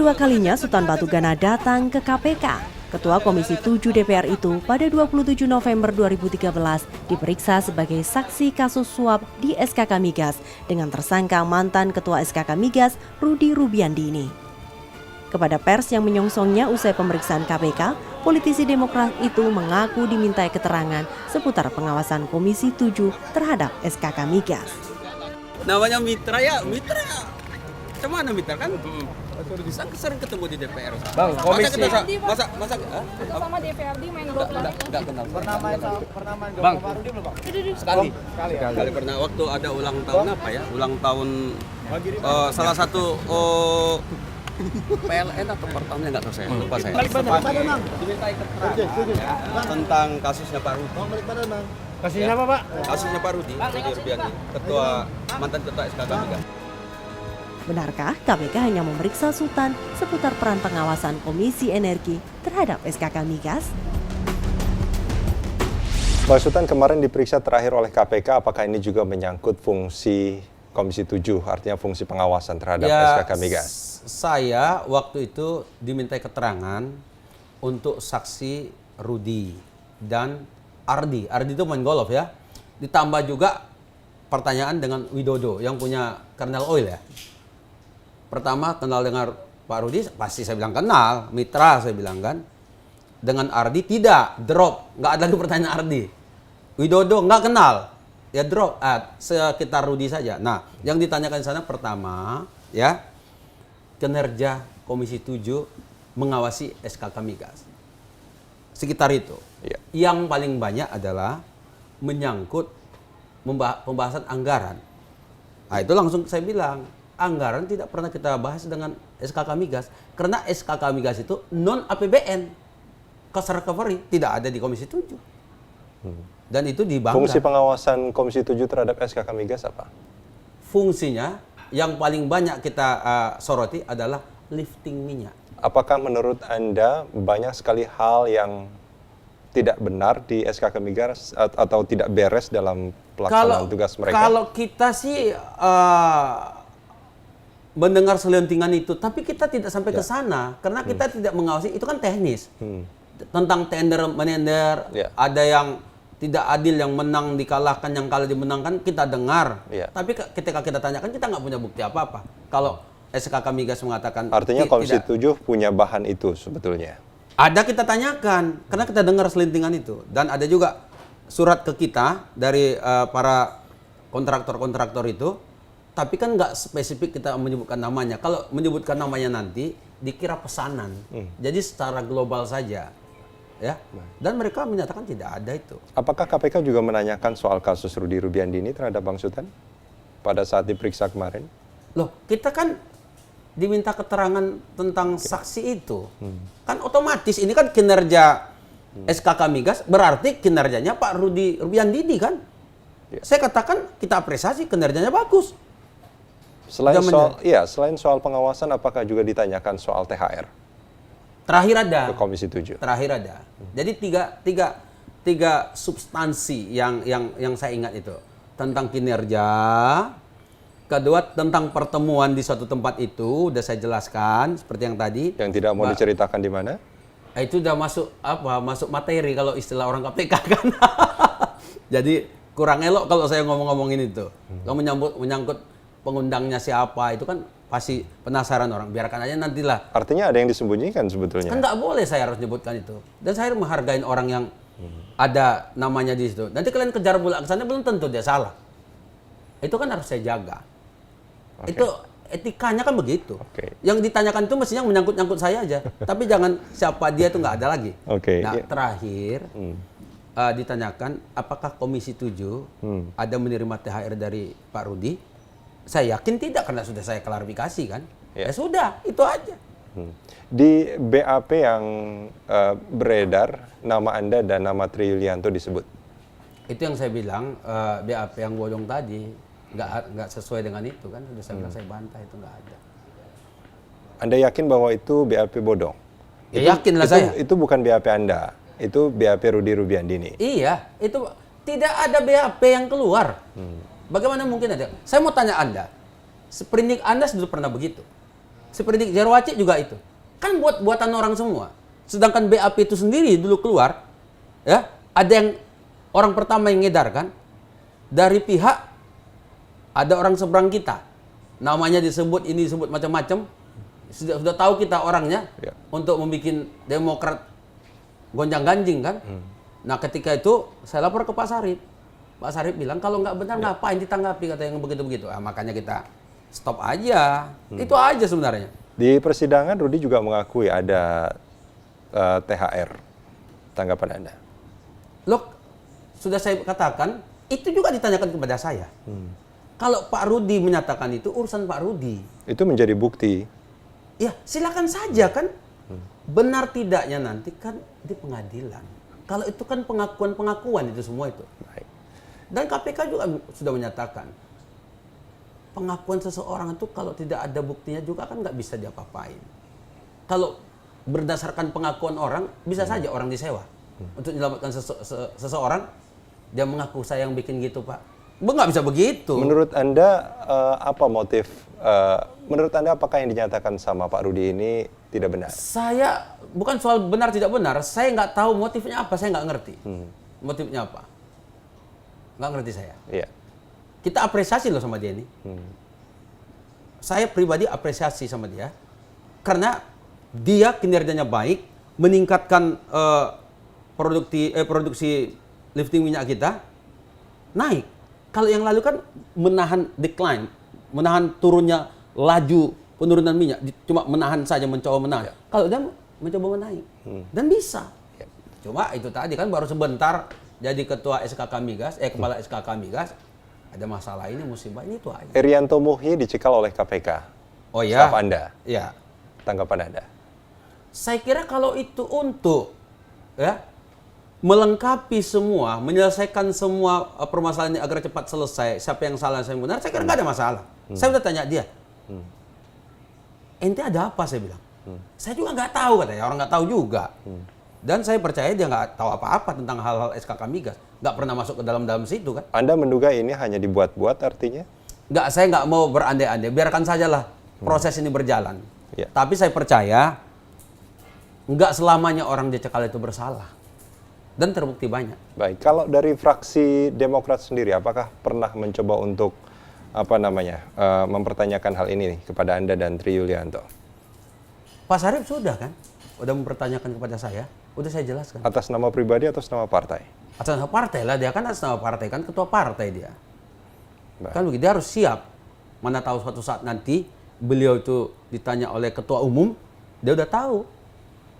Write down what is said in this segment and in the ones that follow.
kedua kalinya Sultan Batu Gana datang ke KPK. Ketua Komisi 7 DPR itu pada 27 November 2013 diperiksa sebagai saksi kasus suap di SKK Migas dengan tersangka mantan Ketua SKK Migas Rudy Rubiandi ini. Kepada pers yang menyongsongnya usai pemeriksaan KPK, politisi Demokrat itu mengaku dimintai keterangan seputar pengawasan Komisi 7 terhadap SKK Migas. Namanya mitra ya, mitra. Cuman mitra kan? Sering ketemu di DPR. Bang, komisi masa sama DPRD main golf lagi. enggak kenal. pernah main Bang. Parudi belum, Bang? Sekali pernah waktu ada ulang tahun apa ya? Ulang tahun salah satu PLN atau Pertamina enggak tahu saya. Lupa saya. Dimintai keterangan tentang kasusnya Pak Rudi. Kasusnya apa, Pak? Kasusnya Pak Rudi Rubiandi, mantan ketua SKK Migas. Benarkah KPK hanya memeriksa Sultan seputar peran pengawasan Komisi Energi terhadap SKK Migas? Pak Sultan kemarin diperiksa terakhir oleh KPK, apakah ini juga menyangkut fungsi Komisi 7, artinya fungsi pengawasan terhadap SKK Migas? Saya waktu itu dimintai keterangan untuk saksi Rudy dan Ardi. Ardi itu main golf ya. Ditambah juga pertanyaan dengan Widodo yang punya Kernel Oil ya. Pertama kenal dengan Pak Rudy, pasti saya bilang kenal, mitra saya bilang kan. Dengan Ardi tidak, drop, nggak ada lagi pertanyaan Ardi. Widodo nggak kenal, ya drop, sekitar Rudy saja. Nah, yang ditanyakan di sana pertama, ya kinerja Komisi 7 mengawasi SKK Migas. Sekitar itu. Ya. Yang paling banyak adalah menyangkut pembahasan anggaran. Nah, itu langsung saya bilang, anggaran tidak pernah kita bahas dengan SKK Migas karena SKK Migas itu non APBN, cost recovery tidak ada di Komisi 7. Dan itu dibangga. Fungsi pengawasan Komisi 7 terhadap SKK Migas apa? Fungsinya yang paling banyak kita soroti adalah lifting minyak. Apakah menurut Anda banyak sekali hal yang tidak benar di SKK Migas atau tidak beres dalam pelaksanaan tugas mereka? Kalau kita sih mendengar selentingan itu, tapi kita tidak sampai ke sana karena kita tidak mengawasi, itu kan teknis. Tentang tender menender, ada yang tidak adil, yang menang dikalahkan, yang kalah dimenangkan, kita dengar. Tapi ketika kita tanyakan, kita nggak punya bukti apa-apa. Kalau SKK Migas mengatakan artinya Komisi 7 punya bahan itu sebetulnya. Ada, kita tanyakan karena kita dengar selentingan itu, dan ada juga surat ke kita dari para kontraktor-kontraktor itu. Tapi kan nggak spesifik kita menyebutkan namanya. Kalau menyebutkan namanya nanti dikira pesanan. Jadi secara global saja, ya. Dan mereka menyatakan tidak ada itu. Apakah KPK juga menanyakan soal kasus Rudy Rubiandi ini terhadap Bang Sultan pada saat diperiksa kemarin? Loh, kita kan diminta keterangan tentang saksi itu. Kan otomatis ini kan kinerja SKK Migas, berarti kinerjanya Pak Rudy Rubiandi kan. Saya katakan kita apresiasi kinerjanya bagus. Selain soal pengawasan, apakah juga ditanyakan soal THR? Terakhir ada. Ke Komisi 7. Terakhir ada. Jadi tiga substansi yang saya ingat itu. Tentang kinerja, kedua tentang pertemuan di suatu tempat itu, udah saya jelaskan seperti yang tadi. Yang tidak mau diceritakan di mana? Itu udah masuk materi kalau istilah orang KPK kan. Jadi kurang elok kalau saya ngomongin itu. Kalau menyangkut pengundangnya siapa, itu kan pasti penasaran orang. Biarkan aja nantilah. Artinya ada yang disembunyikan sebetulnya. Kan nggak boleh saya harus nyebutkan itu. Dan saya menghargai orang yang ada namanya di situ. Nanti kalian kejar bola ke sana, belum tentu dia salah. Itu kan harus saya jaga. Itu etikanya kan begitu. Yang ditanyakan itu mestinya menyangkut-nyangkut saya aja. Tapi jangan siapa dia itu nggak ada lagi. Terakhir ditanyakan apakah Komisi 7 ada menerima THR dari Pak Rudy. Saya yakin tidak, karena sudah saya klarifikasi kan. Ya sudah, itu aja. Di BAP yang beredar, nama Anda dan nama Tri Yulianto disebut. Itu yang saya bilang, BAP yang bodong tadi, nggak sesuai dengan itu kan. Sudah saya bilang, saya bantah, itu nggak ada. Anda yakin bahwa itu BAP bodong? Ya yakinlah saya. Itu bukan BAP Anda, itu BAP Rudy Rubiandi ini. Iya, itu tidak ada BAP yang keluar. Bagaimana mungkin ada? Saya mau tanya Anda, seprindik Anda sudah pernah begitu? Seperti Jero Aceh juga itu. Kan buatan orang semua. Sedangkan BAP itu sendiri dulu keluar, ya, ada yang orang pertama yang ngedarkan dari pihak ada orang seberang kita. Namanya disebut, ini disebut macam-macam. Sudah tahu kita orangnya untuk membuat Demokrat gonjang-ganjing kan. Nah, ketika itu saya lapor ke Pak Sarip. Pak Sarip bilang kalau nggak benar ngapain ditanggapi kata yang begitu-begitu. Makanya kita stop aja. Itu aja sebenarnya. Di persidangan Rudi juga mengakui ada THR. Tanggapan Anda? Loh, sudah saya katakan, itu juga ditanyakan kepada saya. Kalau Pak Rudi menyatakan itu, urusan Pak Rudi. Itu menjadi bukti. Ya, silakan saja kan. Benar tidaknya nanti kan di pengadilan. Kalau itu kan pengakuan-pengakuan itu semua itu. Baik. Dan KPK juga sudah menyatakan, pengakuan seseorang itu kalau tidak ada buktinya juga kan nggak bisa diapa-apain. Kalau berdasarkan pengakuan orang, bisa saja orang disewa. Untuk menyelamatkan seseorang, dia mengaku saya yang bikin gitu, Pak. Nggak bisa begitu. Menurut Anda, apa motif, menurut Anda apakah yang dinyatakan sama Pak Rudi ini tidak benar? Saya, bukan soal benar tidak benar, saya nggak tahu motifnya apa, saya nggak ngerti. Motifnya apa? Nggak ngerti saya. Iya. Kita apresiasi loh sama dia ini. Saya pribadi apresiasi sama dia, karena dia kinerjanya baik, meningkatkan produksi lifting minyak kita, naik. Kalau yang lalu kan menahan decline, menahan turunnya laju penurunan minyak, cuma menahan saja, mencoba menahan. Kalau dia mencoba menaik, dan bisa. Cuma itu tadi kan baru sebentar jadi ketua SKK Migas, kepala SKK Migas, ada masalah ini, musibah ini, itu aja. Irianto Muhyi dicekal oleh KPK. Oh ya. Staf Anda. Ya. Tanggapan Anda? Saya kira kalau itu untuk melengkapi semua, menyelesaikan semua permasalahan ini agar cepat selesai, siapa yang salah, siapa yang benar, saya kira nggak ada masalah. Saya udah tanya dia, ente ada apa, saya bilang. Saya juga nggak tahu, katanya, orang nggak tahu juga. Dan saya percaya dia nggak tahu apa-apa tentang hal-hal SKK Migas, nggak pernah masuk ke dalam situ kan. Anda menduga ini hanya dibuat-buat artinya? Nggak, saya nggak mau berandai-andai, biarkan sajalah proses ini berjalan. Ya. Tapi saya percaya nggak selamanya orang dicekal itu bersalah, dan terbukti banyak. Baik, kalau dari fraksi Demokrat sendiri, apakah pernah mencoba untuk mempertanyakan hal ini kepada Anda dan Tri Yulianto? Pak Sarip sudah kan, udah mempertanyakan kepada saya, udah saya jelaskan. Atas nama pribadi atau atas nama partai? Atas nama partai lah, dia kan atas nama partai, kan ketua partai dia. Baik. Kan begitu, dia harus siap. Mana tahu suatu saat nanti beliau itu ditanya oleh ketua umum, dia udah tahu.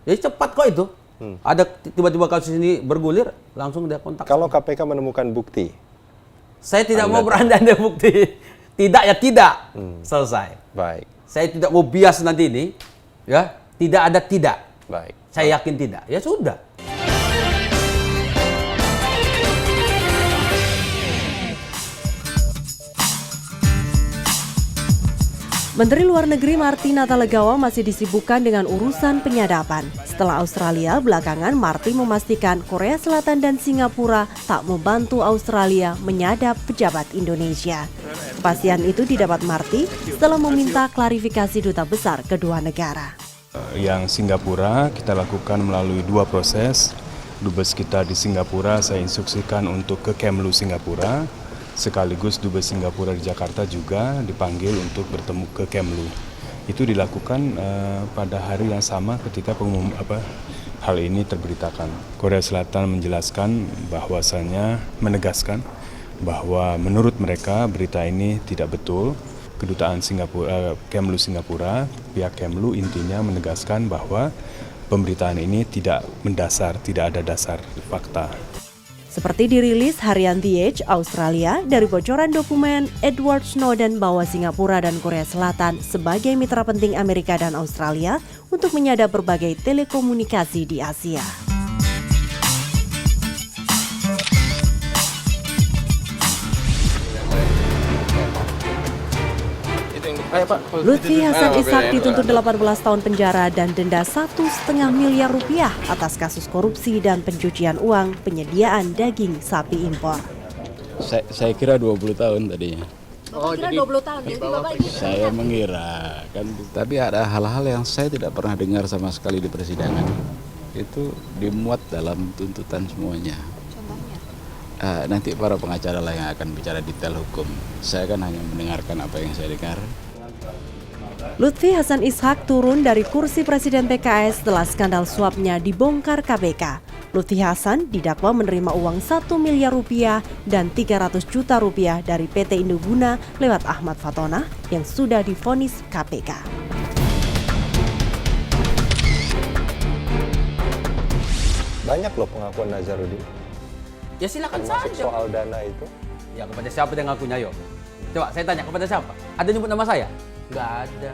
Jadi cepat kok itu. Ada tiba-tiba kasus ini bergulir, langsung dia kontak. Kalau KPK menemukan bukti? Saya tidak mau berandai-andai bukti. Tidak ya tidak. Selesai. Baik. Saya tidak mau bias nanti ini. Ya, tidak ada tidak. Baik. Saya yakin tidak. Ya sudah. Menteri Luar Negeri Marty Natalegawa masih disibukkan dengan urusan penyadapan. Setelah Australia, belakangan Marty memastikan Korea Selatan dan Singapura tak membantu Australia menyadap pejabat Indonesia. Kepastian itu didapat Marty setelah meminta klarifikasi duta besar kedua negara. Yang Singapura kita lakukan melalui 2 proses. Dubes kita di Singapura saya instruksikan untuk ke Kemlu Singapura. Sekaligus Dubes Singapura di Jakarta juga dipanggil untuk bertemu ke Kemlu. Itu dilakukan pada hari yang sama ketika hal ini terberitakan. Korea Selatan menjelaskan bahwasannya menegaskan bahwa menurut mereka berita ini tidak betul. Kedutaan Singapura, Kemlu Singapura, pihak Kemlu intinya menegaskan bahwa pemberitaan ini tidak mendasar, tidak ada dasar fakta. Seperti dirilis harian The Age Australia, dari bocoran dokumen, Edward Snowden bawa Singapura dan Korea Selatan sebagai mitra penting Amerika dan Australia untuk menyadap berbagai telekomunikasi di Asia. Lutfi Hasan Ishak dituntut 18 tahun penjara dan denda 1,5 miliar rupiah atas kasus korupsi dan pencucian uang penyediaan daging sapi impor. Saya kira 20 tahun tadinya. Bapak kira 20 tahun, jadi Bapak ini Saya mengira kan, tapi ada hal-hal yang saya tidak pernah dengar sama sekali di persidangan. Itu dimuat dalam tuntutan semuanya. contohnya. Nanti para pengacara lah yang akan bicara detail hukum. Saya kan hanya mendengarkan apa yang saya dengar. Lutfi Hasan Ishak turun dari kursi Presiden PKS setelah skandal suapnya dibongkar KPK. Lutfi Hasan didakwa menerima uang 1 miliar rupiah dan 300 juta rupiah dari PT Indoguna lewat Ahmad Fatona yang sudah divonis KPK. Banyak loh pengakuan Nazarudin. Ya silakan Termasuk saja. soal dana itu. Ya kepada siapa dia ngakunya, yuk? Coba saya tanya, kepada siapa? Ada nyebut nama saya? Nggak ada.